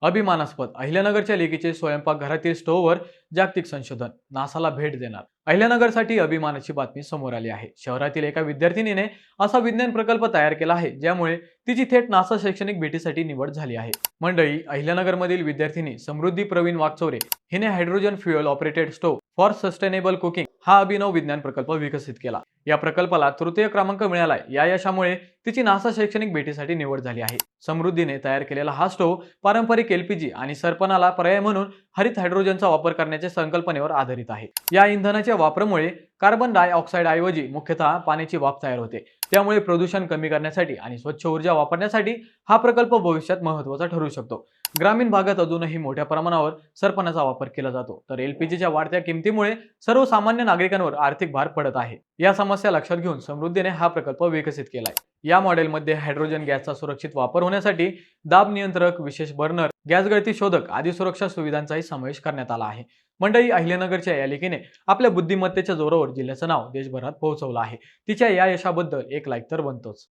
अभिमानास्पद अहिल्यानगरच्या लेकीचे स्वयंपाकघरातील स्टोव्हवर जागतिक संशोधन, नासाला भेट देणार. अहिल्यानगरसाठी अभिमानाची बातमी समोर आली आहे. शहरातील एका विद्यार्थिनीने असा विज्ञान प्रकल्प तयार केला आहे ज्यामुळे तिची थेट नासा शैक्षणिक भेटीसाठी निवड झाली आहे. मंडळी, अहिल्यानगरमधील विद्यार्थिनी समृद्धी प्रवीण वागचौरे हिने hydrogen fuel operated stove for sustainable cooking हा अभिनव विज्ञान प्रकल्प विकसित केला. या प्रकल्पाला तृतीय क्रमांक मिळालाय. या यशामुळे तिची नासा शैक्षणिक भेटीसाठी निवड झाली आहे. समृद्धीने तयार केलेला हा स्टोव्ह पारंपरिक एलपीजी आणि सरपणाला पर्याय म्हणून हरित हायड्रोजनचा वापर करण्याच्या संकल्पनेवर आधारित आहे. या इंधनाच्या वापरामुळे कार्बन डायऑक्साईड ऐवजी मुख्यतः पाण्याची वाफ तयार होते. त्यामुळे प्रदूषण कमी करण्यासाठी आणि स्वच्छ ऊर्जा वापरण्यासाठी हा प्रकल्प भविष्यात महत्त्वाचा ठरू शकतो. ग्रामीण भागात अजूनही मोठ्या प्रमाणावर सरपणाचा वापर केला जातो, तर एलपीजीच्या वाढत्या किमतीमुळे सर्वसामान्य नागरिकांवर आर्थिक भार पडत आहे. या समस्या लक्षात घेऊन समृद्धीने हा प्रकल्प विकसित केलाय. या मॉडेलमध्ये हायड्रोजन गॅसचा सुरक्षित वापर होण्यासाठी दाब नियंत्रक, विशेष बर्नर, गॅस गळती शोधक आदी सुरक्षा सुविधांचाही समावेश करण्यात आला आहे. मंडळी, अहिल्यानगरच्या या लेकीने आपल्या बुद्धिमत्तेच्या जोरावर जिल्ह्याचं नाव देशभरात पोहोचवलं आहे. तिच्या या यशाबद्दल एक लाईक तर बनतोच.